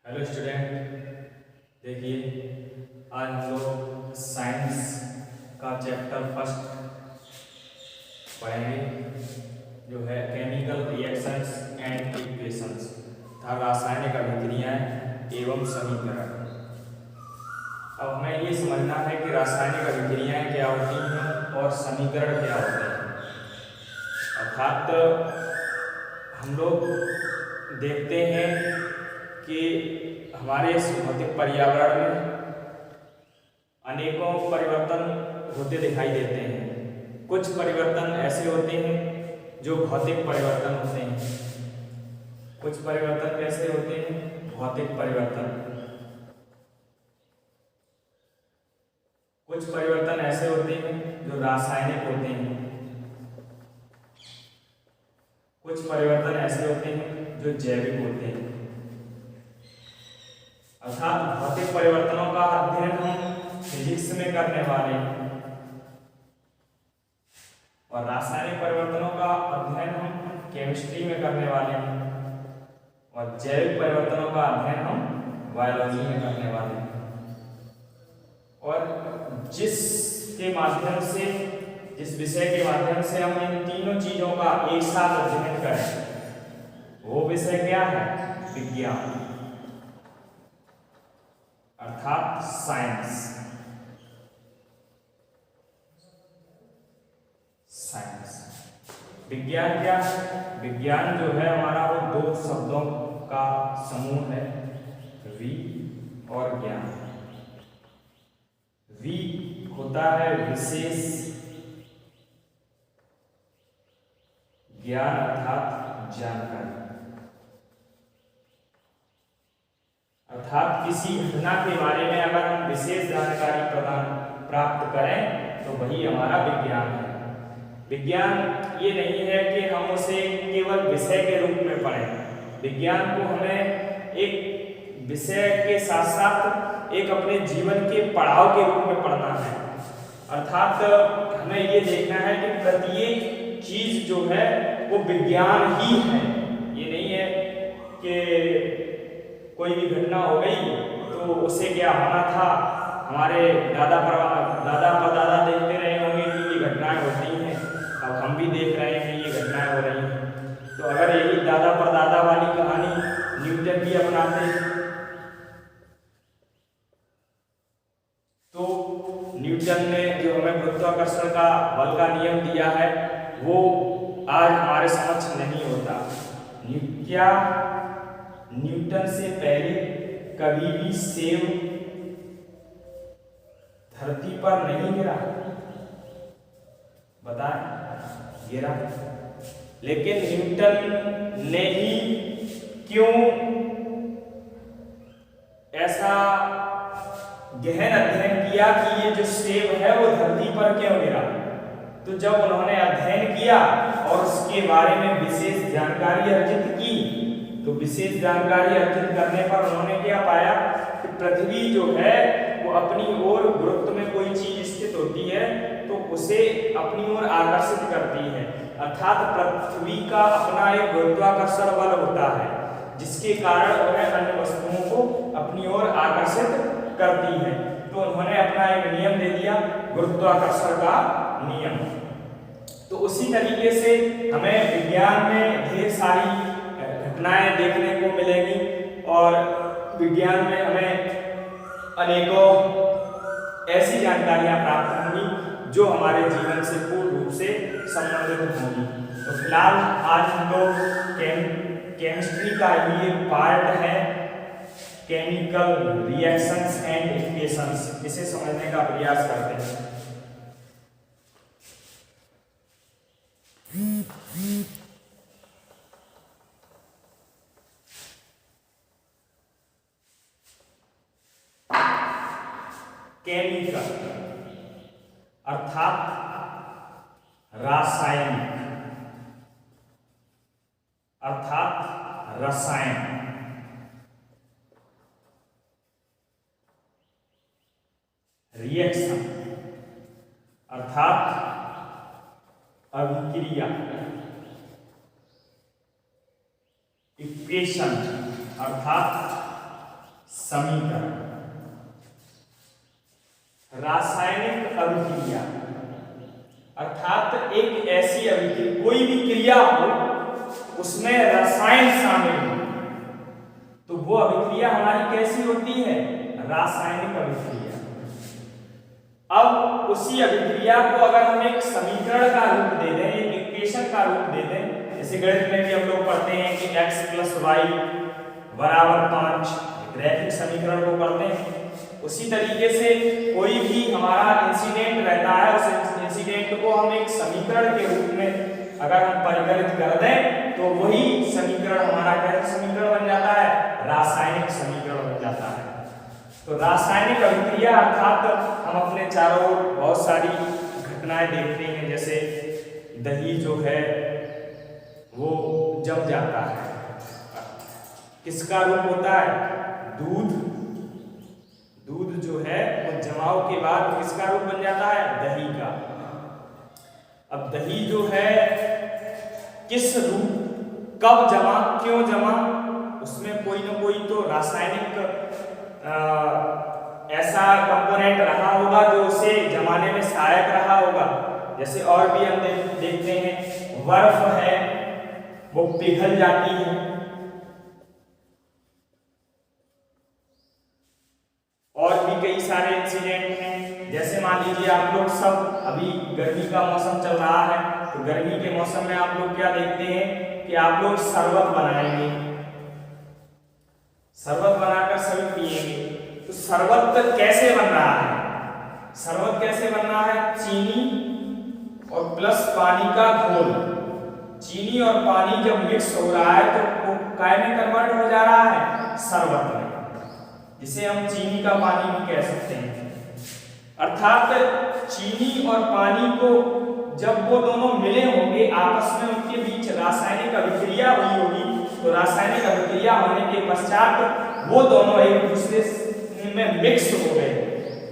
Hello student, देखिए आज हम लोग साइंस का चैप्टर फर्स्ट पढ़ेंगे जो है केमिकल रिएक्शंस एंड इक्वेशंस तथा रासायनिक अभिक्रियाएं एवं समीकरण। अब हमें ये समझना है कि रासायनिक अभिक्रियाएं क्या होती हैं और समीकरण क्या होते हैं। अर्थात हम लोग देखते हैं कि हमारे इस भौतिक पर्यावरण में अनेकों परिवर्तन होते दिखाई देते हैं। कुछ परिवर्तन ऐसे होते हैं जो भौतिक परिवर्तन होते हैं। कुछ परिवर्तन कैसे होते हैं? भौतिक परिवर्तन। कुछ परिवर्तन ऐसे होते हैं जो रासायनिक होते हैं। कुछ परिवर्तन ऐसे होते हैं जो जैविक होते हैं। अर्थात भौतिक परिवर्तनों का अध्ययन हम फिजिक्स में करने वाले हैं और रासायनिक परिवर्तनों का अध्ययन हम केमिस्ट्री में करने वाले हैं और जैविक परिवर्तनों का अध्ययन हम बायोलॉजी में करने वाले हैं। और जिस विषय के माध्यम से हम इन तीनों चीजों का एक साथ अध्ययन करें वो विषय क्या है? विज्ञान, अर्थात साइंस। विज्ञान क्या है? विज्ञान जो है हमारा वो दो शब्दों का समूह है, वि और ज्ञान। वि होता है विशेष, ज्ञान अर्थात जानकारी। अर्थात किसी घटना के बारे में अगर हम विशेष जानकारी प्राप्त करें तो वही हमारा विज्ञान है। विज्ञान ये नहीं है कि हम उसे केवल विषय के रूप में पढ़ें। विज्ञान को हमें एक विषय के साथ साथ एक अपने जीवन के पड़ाव के रूप में पढ़ना है। अर्थात हमें ये देखना है कि प्रत्येक चीज जो है वो विज्ञान ही है। ये नहीं है कि कोई भी घटना हो गई तो उससे क्या होना था। हमारे दादा परदादा देखते रहे होंगे कि ये घटनाएं होती हैं, अब हम भी देख रहे हैं कि ये घटनाएं हो रही हैं। तो अगर यही दादा परदादा वाली कहानी न्यूटन भी अपनाते तो न्यूटन ने जो हमें गुरुत्वाकर्षण का बल का नियम दिया है वो आज हमारे समक्ष नहीं होता। क्या न्यूटन से पहले कभी भी सेब धरती पर नहीं गिरा? बताएं, गिरा। लेकिन न्यूटन ने ही क्यों ऐसा गहन अध्ययन किया कि ये जो सेब है वो धरती पर क्यों गिरा? तो जब उन्होंने अध्ययन किया और उसके बारे में विशेष जानकारी अर्जित की तो विशेष जानकारी अर्जित करने पर उन्होंने क्या पाया कि पृथ्वी जो है वो अपनी ओर गुरुत्व में कोई चीज स्थित होती है तो उसे अपनी ओर आकर्षित करती है। अर्थात पृथ्वी का अपना एक गुरुत्वाकर्षण बल होता है जिसके कारण वह अन्य वस्तुओं को अपनी ओर आकर्षित करती है। तो उन्होंने अपना एक नियम दे दिया, गुरुत्वाकर्षण का नियम। तो उसी तरीके से हमें विज्ञान में ढेर सारी घटनाएं देखने को मिलेंगी और विज्ञान में हमें अनेकों ऐसी जानकारियां प्राप्त होंगी जो हमारे जीवन से पूर्ण रूप से संबंधित होंगी। तो फिलहाल आज हम लोग केमिस्ट्री का ये पार्ट है केमिकल रिएक्शंस एंड इक्वेशंस, इसे समझने का प्रयास करते हैं। केमिकल अर्थात रासायनिक, अर्थात रसायन। रिएक्शन अर्थात अभिक्रिया। इक्वेशन अर्थात समीकरण। रासायनिक अभिक्रिया अर्थात एक ऐसी अभिक्रिया, कोई भी क्रिया हो उसमें रसायन शामिल हो तो वो अभिक्रिया हमारी कैसी होती है? रासायनिक अभिक्रिया। अब उसी अभिक्रिया को अगर हम एक समीकरण का रूप दे दें, एक इक्वेशन का रूप दे दें, जैसे गणित में भी हम लोग पढ़ते हैं कि x + y = 5, रैखिक समीकरण को पढ़ते हैं। उसी तरीके से कोई भी हमारा इंसिडेंट रहता है, उस इंसिडेंट को हम एक समीकरण के रूप में अगर हम परिवर्तित कर दें तो वही समीकरण हमारा कैसा समीकरण बन जाता है? रासायनिक समीकरण बन जाता है। तो रासायनिक अभिक्रिया अर्थात हम अपने चारों ओर बहुत सारी घटनाएं देखते हैं, जैसे दही जो है वो जम जाता है, किसका रूप होता है? दूध जो है वो जमाव के बाद किसका रूप बन जाता है? दही का। अब दही जो है किस रूप, कब जमा, क्यों जमा, उसमें कोई ना कोई तो रासायनिक ऐसा कंपोनेंट रहा होगा जो उसे जमाने में सहायक रहा होगा। जैसे और भी हम देखते हैं, बर्फ है वो पिघल जाती है, और भी कई सारे इंसिडेंट हैं। जैसे मान लीजिए आप लोग सब, अभी गर्मी का मौसम चल रहा है तो गर्मी के मौसम में आप लोग क्या देखते हैं कि आप लोग शरबत बनाएंगे, शरबत बनाकर सभी पिएंगे। तो शरबत कैसे बन रहा है? शरबत कैसे बन रहा है? चीनी और प्लस पानी का घोल, चीनी और पानी जब मिक्स हो रहा है तो वो काय में कन्वर्ट हो जा रहा है? शरबत में, जिसे हम चीनी का पानी भी कह सकते हैं। अर्थात चीनी और पानी को जब वो दोनों मिले होंगे, आपस में उनके बीच रासायनिक अभिक्रिया हुई होगी, तो रासायनिक अभिक्रिया होने के पश्चात वो दोनों एक दूसरे में मिक्स हो गए,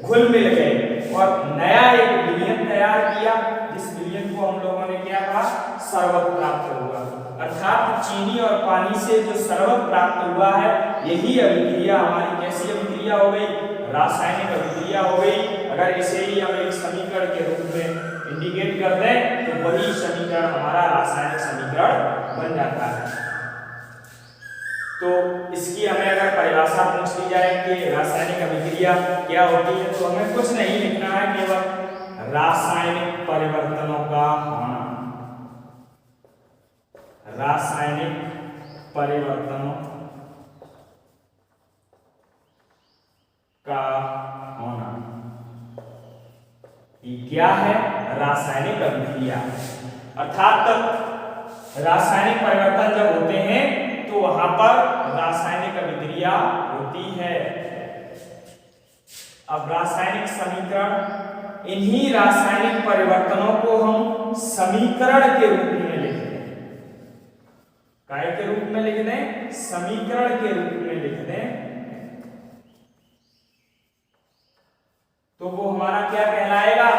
घुल मिल गए और नया एक विलयन तैयार किया, जिस विलयन को हम लोगों ने क्या कहा? शरबत प्राप्त हुआ। अर्थात चीनी और पानी से जो शरबत प्राप्त हुआ है, यही अभिक्रिया हमारी कैसी अभिक्रिया हो गई? रासायनिक अभिक्रिया हो गई। अगर इसे ही हम एक समीकरण के रूप में इंडिकेट कर दें तो वही समीकरण हमारा रासायनिक समीकरण बन जाता है। तो इसकी हमें अगर परिभाषा पूछ ली जाए कि रासायनिक अभिक्रिया क्या होती है, तो हमें कुछ नहीं लिखना है, केवल रासायनिक परिवर्तनों का होना, रासायनिक परिवर्तनों का होना। ये क्या है? रासायनिक अभिक्रिया। अर्थात रासायनिक परिवर्तन जब होते हैं तो वहां पर रासायनिक अभिक्रिया होती है। अब रासायनिक समीकरण, इन्हीं रासायनिक परिवर्तनों को हम समीकरण के रूप में लिख दें। काय के रूप में लिख दें? समीकरण के रूप में लिख दें, तो वो हमारा क्या कहलाएगा?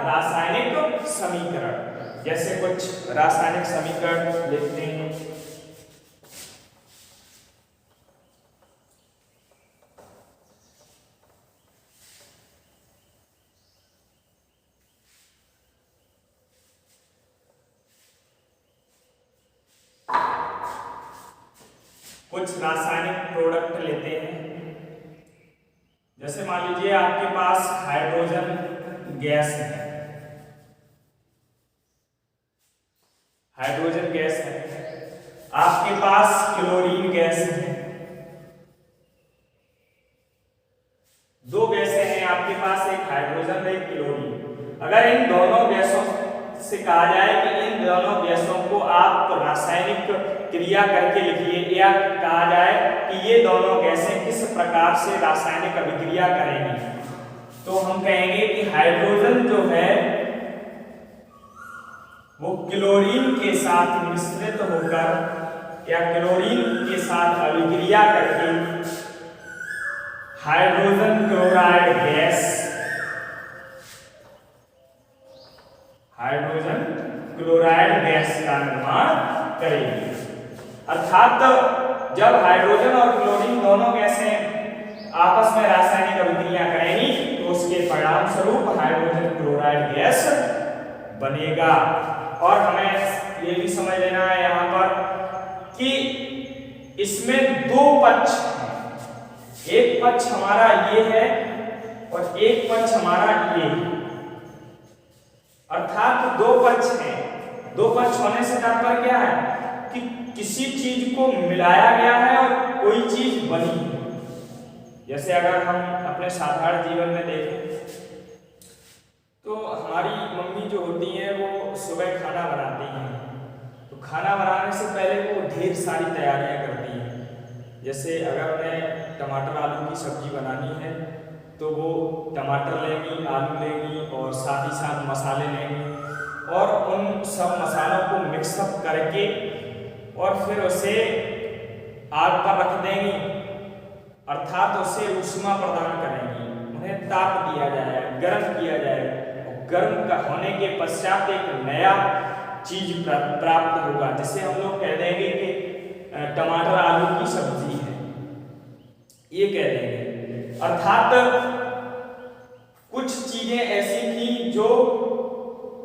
रासायनिक समीकरण। जैसे कुछ रासायनिक समीकरण लिखते हैं, कुछ रासायनिक प्रोडक्ट लेते हैं। जैसे मान लीजिए आपके पास हाइड्रोजन गैस है, हाइड्रोजन गैस है, आपके पास क्लोरीन गैस है, दो गैसें हैं आपके पास, एक हाइड्रोजन एक क्लोरीन। अगर इन दोनों गैसों से कहा जाए कि इन दोनों गैसों को आप रासायनिक क्रिया करके लिखिए, या कहा जाए कि ये दोनों गैसें किस प्रकार से रासायनिक अभिक्रिया करेंगी, तो हम कहेंगे कि हाइड्रोजन जो है वो क्लोरीन के साथ मिश्रित होकर या क्लोरीन के साथ अभिक्रिया करके hydrogen chloride gas, hydrogen chloride gas का निर्माण करेगी। अर्थात जब हाइड्रोजन और क्लोरीन दोनों गैसें आपस में रासायनिक अभिक्रिया करेंगी तो उसके परिणाम स्वरूप हाइड्रोजन क्लोराइड गैस बनेगा। और हमें ये भी समझ लेना है यहाँ पर कि इसमें दो पक्ष हैं, एक पक्ष हमारा ये है और एक पक्ष हमारा ये है, अर्थात दो पक्ष हैं। दो पक्ष होने से तात्पर्य क्या है कि किसी चीज को मिलाया गया है और कोई चीज बनी है। जैसे अगर हम अपने साधारण जीवन में देखें तो हमारी मम्मी जो होती हैं वो सुबह खाना बनाती हैं, तो खाना बनाने से पहले वो ढेर सारी तैयारियां करती हैं। जैसे अगर उन्हें टमाटर आलू की सब्जी बनानी है तो वो टमाटर लेंगी, आलू लेंगी और साथ ही साथ मसाले लेंगी और उन सब मसालों को मिक्सअप करके और फिर उसे आग पर रख देंगी, अर्थात उसे ऊष्मा प्रदान करेंगी, उन्हें ताप दिया जाएगा, गर्म किया जाएगा। गर्म का होने के पश्चात एक नया चीज प्राप्त होगा, जिसे हम लोग कह देंगे कि टमाटर आलू की सब्जी है, ये कह देंगे। अर्थात कुछ चीजें ऐसी थी जो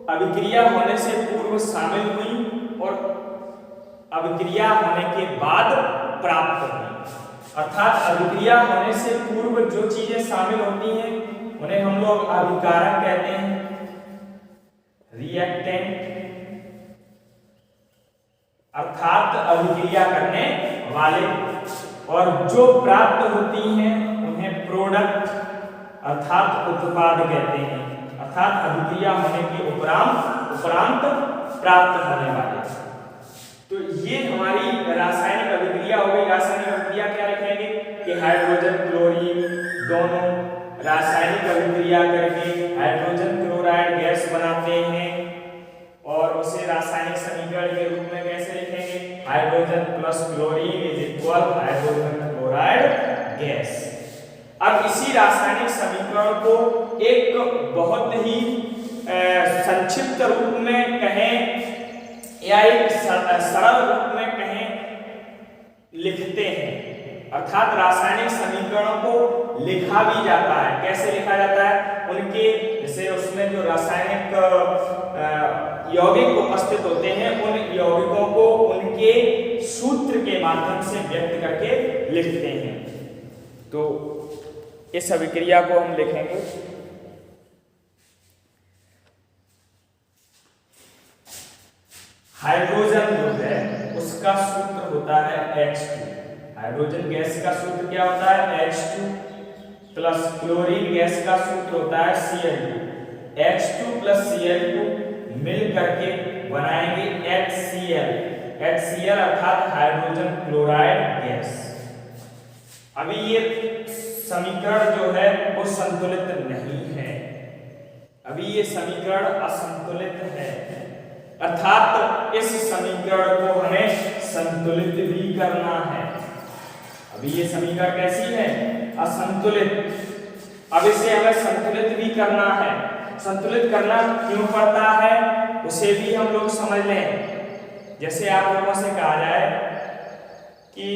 अभिक्रिया होने से पूर्व शामिल हुई और अभिक्रिया होने के बाद प्राप्त हुई। अर्थात अभिक्रिया होने से पूर्व जो चीजें शामिल होती हैं उन्हें हम लोग अभिकारक कहते हैं, रिएक्टेंट, अर्थात अभिक्रिया करने वाले, और जो प्राप्त होती हैं उन्हें प्रोडक्ट अर्थात उत्पाद कहते हैं, अर्थात अभिक्रिया होने के उपरांत प्राप्त होने वाले। तो ये हमारी रासायनिक अभिक्रिया हो गई। रासायनिक अभिक्रिया क्या लिखेंगे कि हाइड्रोजन क्लोरीन दोनों रासायनिक अभिक्रिया करके हाइड्रोजन क्लोराइड गैस बनाते हैं और उसे रासायनिक समीकरण के रूप में कैसे लिखेंगे, hydrogen plus chlorine is equal hydrogen chloride gas. अब इसी रासायनिक समीकरण को एक बहुत ही संक्षिप्त रूप में कहें या एक सरल रूप में कहें लिखते हैं, अर्थात रासायनिक समीकरणों को लिखा भी जाता है। कैसे लिखा जाता है, उनके जैसे उसमें जो रासायनिक यौगिक उपस्थित होते हैं उन यौगिकों को उनके सूत्र के माध्यम से व्यक्त करके लिखते हैं। तो इस अभिक्रिया को हम लिखेंगे हाइड्रोजन जो है उसका सूत्र होता है H2। हाइड्रोजन गैस का सूत्र क्या होता है H2 प्लस क्लोरीन गैस का सूत्र होता है Cl2। H2 प्लस Cl2 मिल करके बनाएंगे HCl। HCl अर्थात हाइड्रोजन क्लोराइड गैस। अभी ये समीकरण जो है वो संतुलित नहीं है, अभी ये समीकरण असंतुलित है, अर्थात इस समीकरण को हमें संतुलित भी करना है। अभी ये समीकरण कैसी है, असंतुलित। अब इसे हमें संतुलित भी करना है। संतुलित करना क्यों पड़ता है उसे भी हम लोग समझ लें। जैसे आप लोगों से कहा जाए कि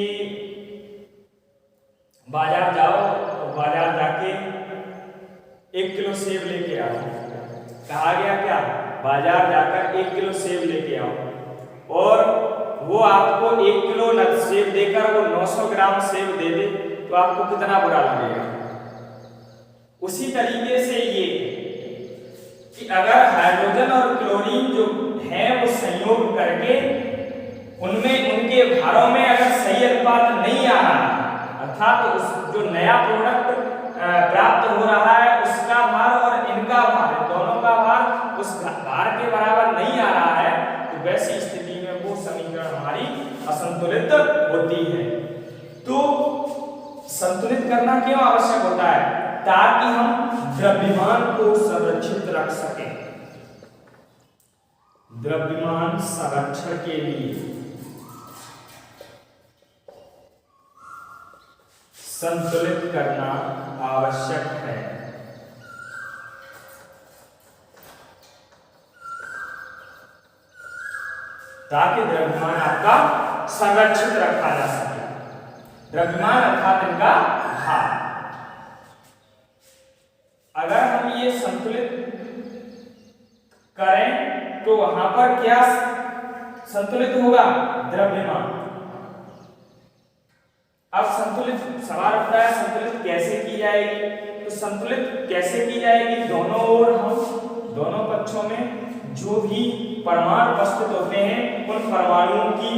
बाजार जाओ तो बाजार जाके 1 किलो सेब लेके आओ। कहा गया क्या, बाजार जाकर 1 किलो सेब लेके आओ और वो आपको 1 किलो सेब देकर वो 900 ग्राम सेब दे दे तो आपको कितना बुरा लगेगा। उसी तरीके से ये कि अगर हाइड्रोजन और क्लोरीन जो है वो संयोग करके उनमें उनके भारों में अगर सही अनुपात नहीं आ रहा, अर्थात उस जो नया प्रोडक्ट प्राप्त हो रहा है उसका भार और इनका भार, दोनों का भार उस भार के बराबर नहीं आ रहा है, तो वैसी स्थिति में वो समीकरण हमारी असंतुलित होती है। तो संतुलित करना क्यों आवश्यक होता है, ताकि हम द्रव्यमान को संरक्षित रख सकें। द्रव्यमान संरक्षण के लिए संतुलित करना आवश्यक है। ताकि द्रव्यमान आपका संरक्षित रखा जा सके। द्रव्यमान अर्थात इनका भार। संतुलित करें तो वहां पर क्या संतुलित होगा? द्रव्यमान। अब संतुलित सवाल उठता है संतुलित कैसे की जाएगी? तो संतुलित कैसे की जाएगी? दोनों ओर हम दोनों पक्षों में जो भी परमाणु उपस्थित होते हैं उन परमाणुओं की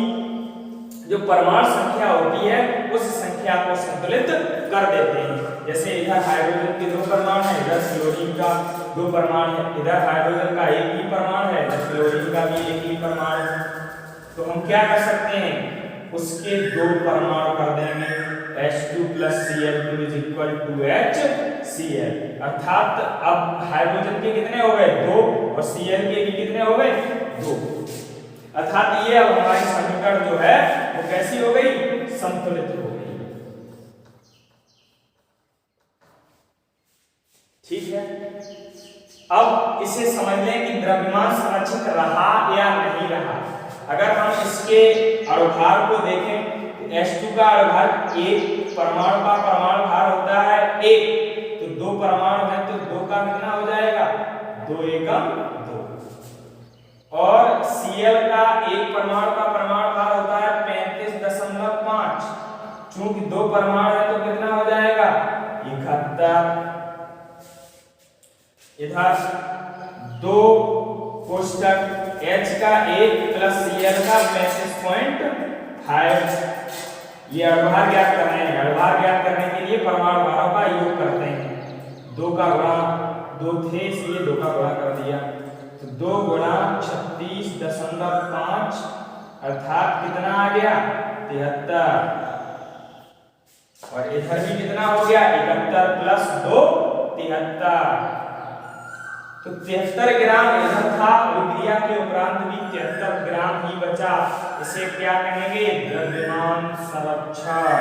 जो परमाणु संख्या होती है उस संख्या को संतुलित कर देते हैं। जैसे इधर हाइड्रोजन के 2 परमाणु है, इधर क्लोरीन का 2 परमाणु है, इधर हाइड्रोजन का एक ही परमाणु है, इधर क्लोरीन का भी एक ही परमाणु है। तो हम क्या कर सकते हैं? उसके 2 परमाणु कर देंगे H2 + Cl2 = HCl। अर्थात अब हाइड्रोजन के कितने हो गए? 2 और Cl के भी कितने हो गए? 2। अर्थात ये अब हमारी समीकरण जो है वो कैसी हो गई? संतुलित हो गई। ठीक है, अब इसे समझ लें कि द्रव्यमान संरक्षित रहा या नहीं रहा। अगर हम इसके अणुभार को देखें तो H2 का अणुभार 1, परमाणु का परमाणु भार होता है 1, तो 2 परमाणु है तो 2 का कितना हो जाएगा? 2 एकम 2। और Cl का एक परमाणु का परमाणु भार होता है 35.5, चूंकि 2 परमाणु है तो कितना हो जाएगा? 71। इधर 2 कोष्टक H का 1 + Cl का 35.5। ये अणुभार ज्ञात करने हैं। अणुभार ज्ञात करने के लिए परमाणु भारों का योग करते हैं। 2 का गुणा 2 थे इसलिए 2 का गुणा कर दिया, तो 2 × 36.5 अर्थात कितना आ गया? 73। और इधर भी कितना हो गया? 71 + 2 73। तो 73 ग्राम इधर था, विक्रिया के उपरांत भी 73 ग्राम ही बचा। इसे क्या कहेंगे? द्रव्यमान संरक्षण।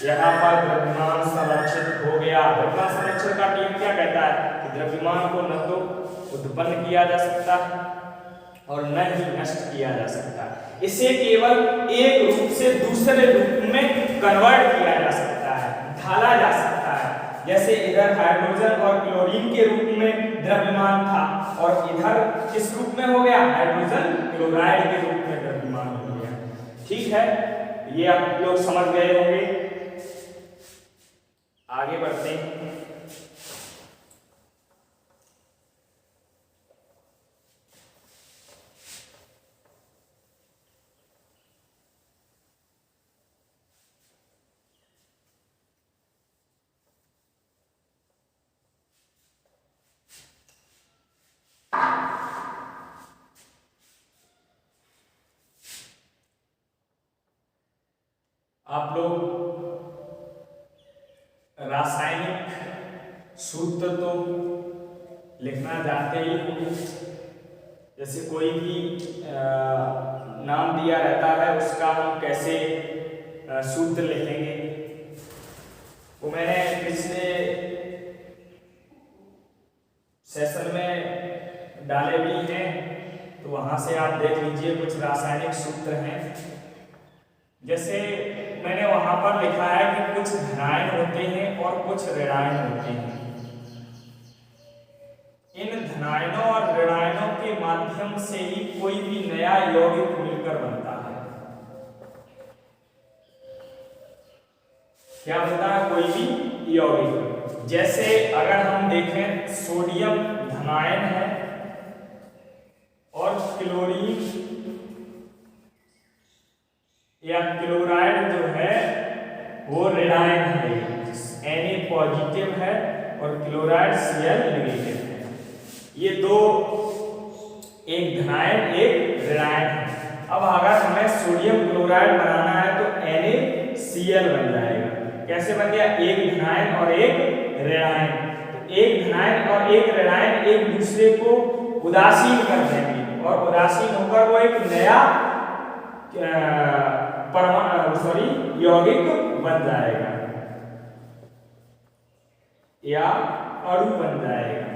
यहाँ पर द्रव्यमान संरक्षित हो गया। द्रव्यमान संरक्षण का नियम क्या कहता है? कि द्रव्यमान को न तो उत्पन्न किया जा सकता और न ही नष्ट किया जा सकता। इसे केवल एक रूप से दूसरे रूप में कन्वर्ट किया जा सकता है, ढाला जा सकता है। जैसे इधर हाइड्रोजन और क्लोरीन के रूप में द्रव्यमान था और इधर किस रूप में हो गया? हाइड्रोजन क्लोराइड के रूप में द्रव्यमान हो गया। ठीक है, ये आप लोग समझ गए होंगे। आगे बढ़ते हैं। आप लोग रासायनिक सूत्र तो लिखना जानते ही होंगे। जैसे कोई भी नाम दिया रहता है उसका हम कैसे सूत्र लिखेंगे, वो मैंने पिछले सेशन में डाले भी हैं, तो वहां से आप देख लीजिए। कुछ रासायनिक सूत्र हैं, जैसे मैंने वहां पर लिखा है कि कुछ धनायन होते हैं और कुछ ऋणायन होते हैं। इन धनायनों और ऋणायनों के माध्यम से ही कोई भी नया यौगिक मिलकर बनता है। क्या बनता है? कोई भी यौगिक। जैसे अगर हम देखें, सोडियम धनायन है और क्लोरीन या क्लोराइड जो है वो ऋणायन है। Na पॉजिटिव है और क्लोराइड Cl नेगेटिव है। ये दो, एक धनायन एक ऋणायन है। अब अगर हमें सोडियम क्लोराइड बनाना है तो NaCl बन जाएगा। कैसे बन गया? एक धनायन और एक ऋणायन। तो एक धनायन और एक ऋणायन एक दूसरे को उदासीन कर देंगे और उदासीन होकर वो एक नया यौगिक बन जाएगा या अणु बन जाएगा।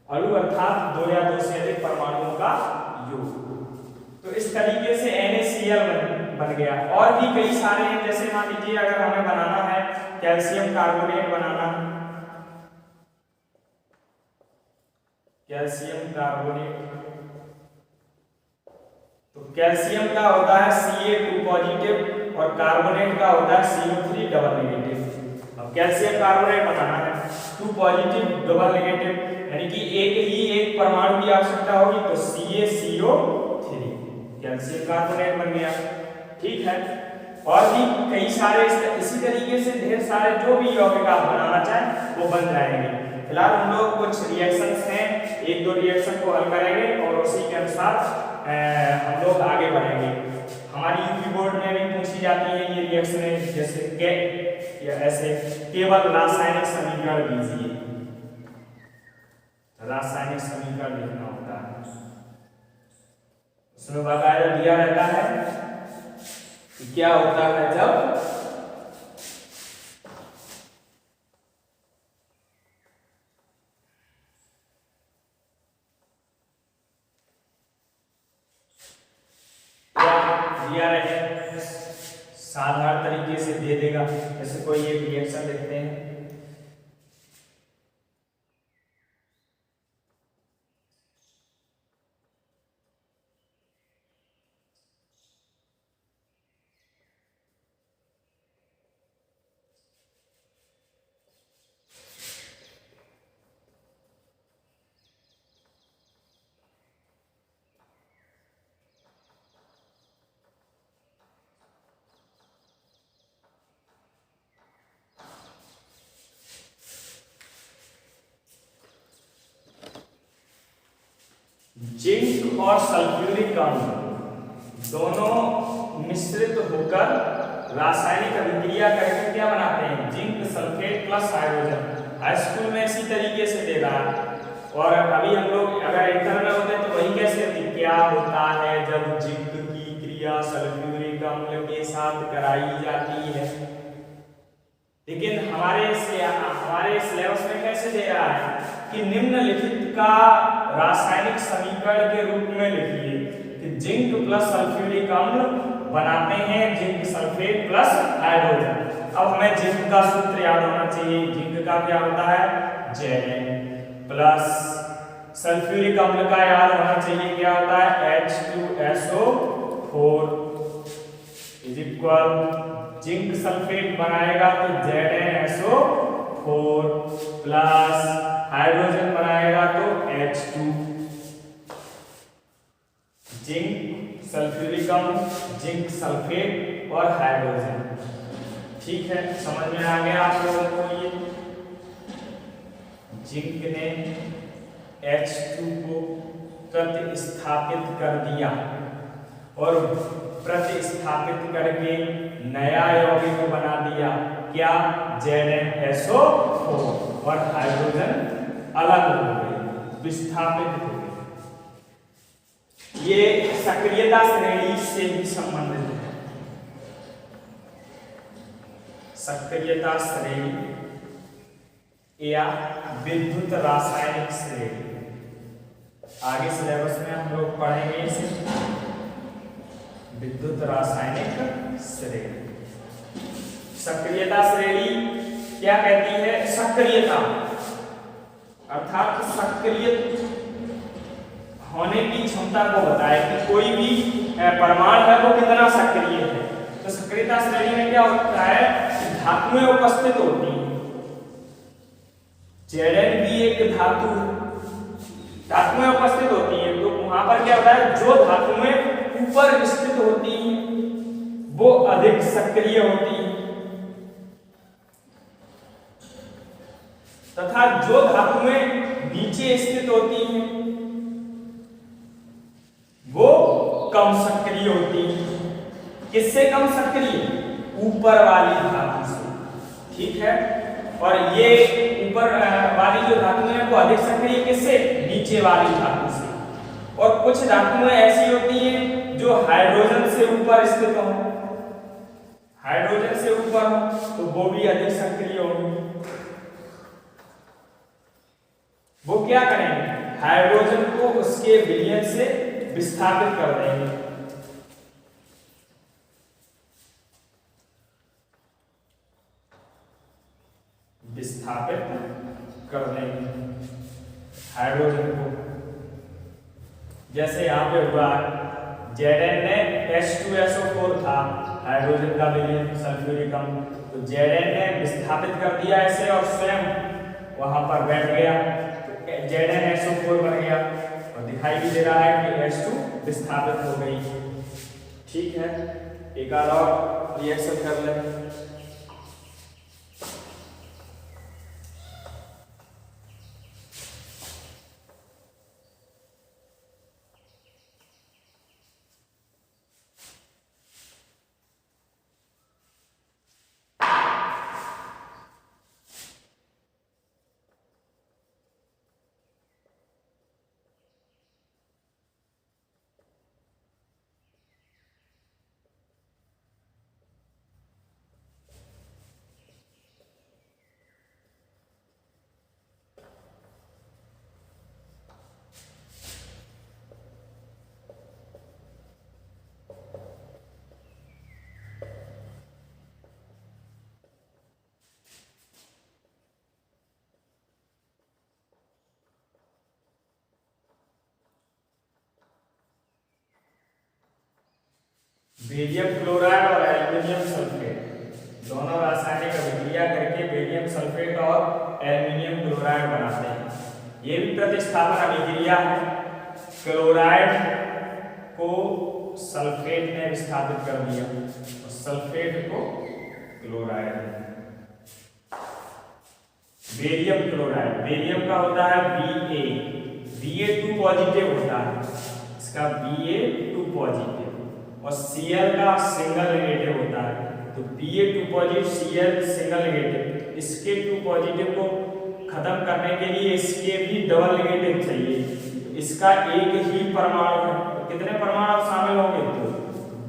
अणु अर्थात 2 या 2 से अधिक परमाणुओं का योग। तो इस तरीके से NaCl बन गया। और भी कई सारे हैं, जैसे मान लीजिए अगर हमें बनाना है कैल्शियम कार्बोनेट बनाना, कैल्शियम कार्बोनेट। तो कैल्शियम का होता है Ca2 पॉजिटिव और कार्बोनेट का होता है CO3 डबल नेगेटिव। अब कैल्शियम कार्बोनेट बनाना है 2 पॉजिटिव डबल नेगेटिव, यानी कि एक परमाणु की आवश्यकता होगी, तो CaCO3 कैल्शियम कार्बोनेट बन गया। ठीक है, और भी कई सारे इसी तरीके से ढेर सारे जो भी यौगिक आप बनाना चाहें वो बन जाएंगे। फिलहाल हम लोग कुछ रिएक्शंस हैं, 1-2 रिएक्शन को हल करेंगे और उसी के अनुसार हम लोग आगे बढ़ेंगे। हमारी यूपी बोर्ड में भी पूछी जाती है ये रिएक्शन, जैसे या ऐसे केवल रासायनिक समीकरण दीजिए, रासायनिक समीकरण लिखना होता है। उसमें बाकायदा दिया रहता है कि क्या होता है जब दिया रहे, साधारण तरीके से दे देगा। जैसे कोई एक रिएक्शन लिखते हैं, जिंक और सल्फ्यूरिक अम्ल दोनों मिश्रित होकर रासायनिक अभिक्रिया करके क्या बनाते हैं, zinc sulphate plus hydrogen. High school में इसी तरीके से दे रहा है, और अभी हम लोग अगर इंटर में होते तो वही कैसे होती, क्या होता है जब जिंक की क्रिया सल्फ्यूरिक अम्ल के साथ कराई जाती है। लेकिन हमारे सिलेबस में कैसे दे रहा है कि निम्नलिखित का रासायनिक समीकरण के रूप में लिखिए कि जिंक प्लस सल्फ्यूरिक अम्ल बनाते हैं जिंक सल्फेट प्लस हाइड्रोजन। अब हमें जिंक का सूत्र याद होना चाहिए, जिंक का क्या होता है Zn, प्लस सल्फ्यूरिक अम्ल का याद होना चाहिए क्या होता है H2SO4 is equal, zinc sulphate बनाएगा तो ZnSO4 प्लस हाइड्रोजन बनाएगा तो H2। जिंक सल्फ्यूरिक अम्ल, जिंक सल्फेट और हाइड्रोजन। ठीक है, समझ में आ गया आप लोगों को। ये जिंक ने H2 को प्रतिस्थापित कर दिया और प्रतिस्थापित करके नया यौगिक बना दिया, क्या ZnSO4, और हाइड्रोजन अलग हो गए, विस्थापित हो गए। ये सक्रियता श्रेणी से भी संबंधित है, सक्रियता श्रेणी या विद्युत रासायनिक श्रेणी। आगे सिलेबस में हम लोग पढ़ेंगे इसे, विद्युत रासायनिक श्रेणी। सक्रियता श्रेणी क्या कहती है, सक्रियता अर्थात सक्रिय होने की क्षमता को बताए कि कोई भी परमाणु है वो कितना सक्रिय है। तो सक्रियता श्रेणी में क्या होता है कि धातुएं उपस्थित होती हैं। Zn भी एक धातु है, धातुएं उपस्थित होती हैं, तो वहां पर क्या होता है, जो धातुएं ऊपर स्थित होती हैं वो अधिक सक्रिय होती हैं, तथा जो धातुएं नीचे स्थित होती हैं वो कम सक्रिय होती हैं। किससे कम सक्रिय, ऊपर वाली धातु से। ठीक है, और ये ऊपर वाली जो धातुएं हैं वो अधिक सक्रिय किससे, नीचे वाली धातु से। और कुछ धातुएं ऐसी होती हैं जो हाइड्रोजन से ऊपर स्थित हो, हाइड्रोजन से ऊपर हो तो वो भी अधिक सक्रिय होंगी। वो क्या करेंगे, हाइड्रोजन को उसके विलयन से विस्थापित कर देंगे। विस्थापित कर देंगे हाइड्रोजन को। जैसे यहाँ पे हुआ Zn ने H2SO4 था हाइड्रोजन का विलयन सल्फ्यूरिक अम्ल, तो Zn ने विस्थापित कर दिया ऐसे और स्वयं वहां पर बैठ गया, तो ZnSO4 बन गया और दिखाई भी दे रहा है कि H2 विस्थापित हो गई। ठीक है, एक और रिएक्शन कर लें। बेरियम क्लोराइड और एल्युमिनियम सल्फेट दोनों रासायनिक अभिक्रिया करके बेरियम सल्फेट और एल्युमिनियम क्लोराइड बनाते हैं। ये भी प्रतिस्थापन अभिक्रिया है। क्लोराइड को सल्फेट ने विस्थापित कर दिया और सल्फेट को क्लोराइड ने। बेरियम क्लोराइड, बेरियम का होता है Ba2 पॉजिटिव होता है, इसका Ba2 पॉजिटिव और Cl का सिंगल नेगेटिव होता है, तो Ba2 positive Cl single negative, इसके 2 पॉजिटिव को खत्म करने के लिए इसके भी डबल नेगेटिव चाहिए। इसका एक ही परमाणु है, तो कितने परमाणु शामिल होंगे? तो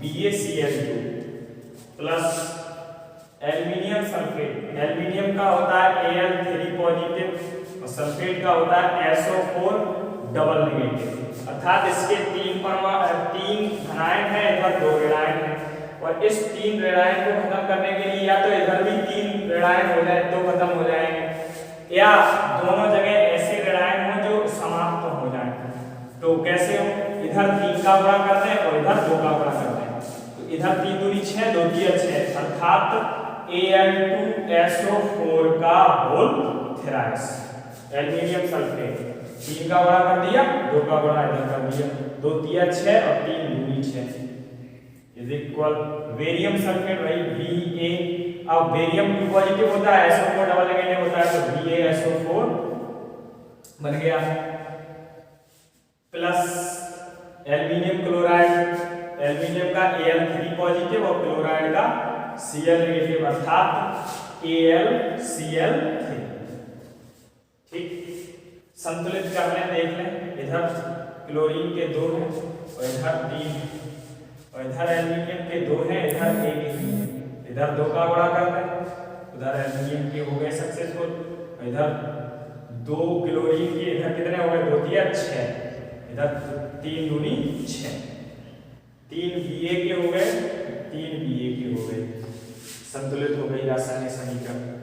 BaCl2 plus aluminium sulphate, aluminium का होता है Al3 पॉजिटिव और सल्फेट का होता है SO4 डबल नेगेटिव, अर्थात इसके 3 धनायन है, इधर 2 ऋणायन है और इस 3 ऋणायन को खत्म करने के लिए या तो इधर भी 3 ऋणायन हो जाए तो खत्म हो जाएंगे या दोनों जगह ऐसे ऋणायन हो जो समाप्त हो जाए। तो कैसे हो? इधर 3 का गुणा करते हैं और इधर 2 का गुणा करते हैं, तो इधर 3 दूनी 6, 2 तिया 6, अर्थात Al2SO4 का होल थ्राइस एल्युमिनियम सल्फेट 3 का गुणा कर दिया, 2 का गुणा इधर कर दिया, 2 तिया 6 और 3 दूनी 6 इज इक्वल बेरियम सल्फेट वही Ba। अब बेरियम 2 पॉजिटिव होता है, SO4 डबल नेगेटिव होता है, तो BaSO4 बन गया प्लस एल्युमिनियम क्लोराइड, एल्युमिनियम का Al3 पॉजिटिव और क्लोराइड का Cl नेगेटिव अर्थात AlCl3। ठीक, संतुलित कर लें, देख लें, इधर क्लोरीन के 2 हैं और इधर 3 और इधर एल्युमिनियम के 2 हैं, इधर 1 ही है, इधर 2 का गुणा कर लें, उधर एल्युमिनियम के हो गए सक्सेसफुल, इधर 2 क्लोरीन के, इधर कितने हो गए? 2 तिया 6, इधर 3 दूनी 6, 3 Ba के हो गए, 3 Ba के हो गए, संतुलित हो गई रासायनिक समीकरण।